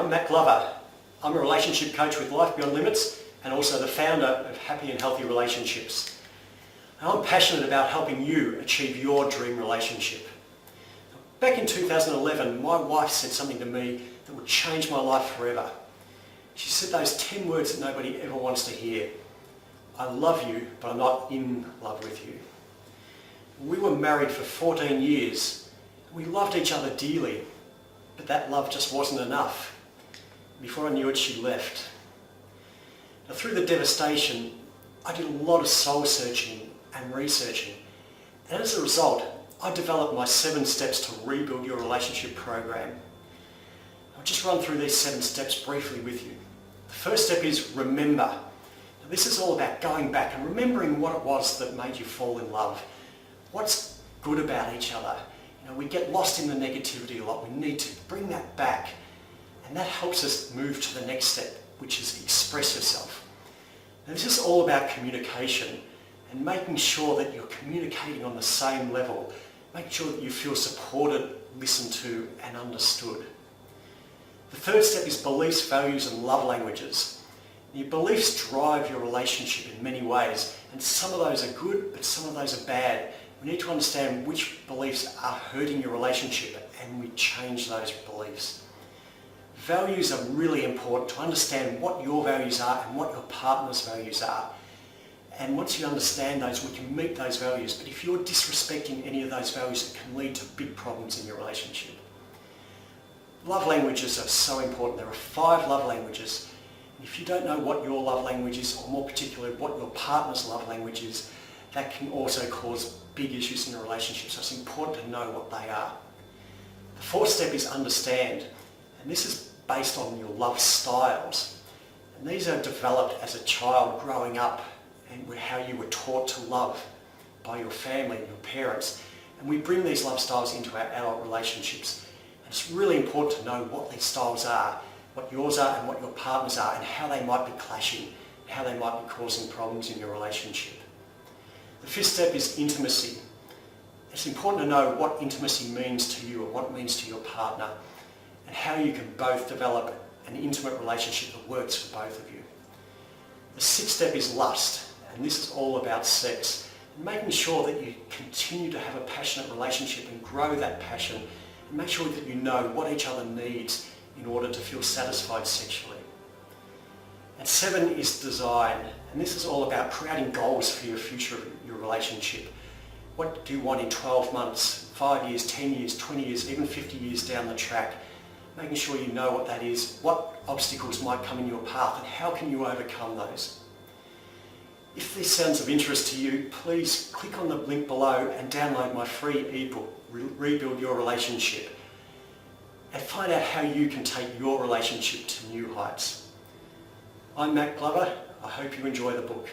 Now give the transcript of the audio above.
I'm Matt Glover. I'm a relationship coach with Life Beyond Limits and also the founder of Happy and Healthy Relationships. And I'm passionate about helping you achieve your dream relationship. Back in 2011, my wife said something to me that would change my life forever. She said those 10 words that nobody ever wants to hear. I love you, but I'm not in love with you. We were married for 14 years. We loved each other dearly, but that love just wasn't enough. Before I knew it, she left. Now, through the devastation, I did a lot of soul searching and researching, and as a result, I developed my 7 steps to rebuild your relationship program. I'll just run through these 7 steps briefly with you. The first step is remember. Now, this is all about going back and remembering what it was that made you fall in love. What's good about each other? We get lost in the negativity a lot. We need to bring that back, and that helps us move to the next step, which is express yourself. Now, this is all about communication and making sure that you're communicating on the same level. Make sure that you feel supported, listened to and understood. The third step is beliefs, values and love languages. Your beliefs drive your relationship in many ways, and some of those are good, but some of those are bad. We need to understand which beliefs are hurting your relationship, and we change those beliefs. Values are really important to understand what your values are and what your partner's values are. And once you understand those, we can meet those values. But if you're disrespecting any of those values, it can lead to big problems in your relationship. Love languages are so important. There are 5 love languages. And if you don't know what your love language is, or more particularly what your partner's love language is, that can also cause big issues in a relationship, so it's important to know what they are. The 4th step is understand, and this is based on your love styles. And these are developed as a child growing up and how you were taught to love by your family and your parents. And we bring these love styles into our adult relationships. And it's really important to know what these styles are, what yours are and what your partner's are, and how they might be clashing, how they might be causing problems in your relationship. The 5th step is intimacy. It's important to know what intimacy means to you and what it means to your partner, and how you can both develop an intimate relationship that works for both of you. The 6th step is lust, and this is all about sex, and making sure that you continue to have a passionate relationship and grow that passion, and make sure that you know what each other needs in order to feel satisfied sexually. And 7 is design, and this is all about creating goals for your future, your relationship. What do you want in 12 months, 5 years, 10 years, 20 years, even 50 years down the track? Making sure you know what that is, what obstacles might come in your path, and how can you overcome those. If this sounds of interest to you, please click on the link below and download my free ebook, Rebuild Your Relationship, and find out how you can take your relationship to new heights. I'm Matt Glover. I hope you enjoy the book.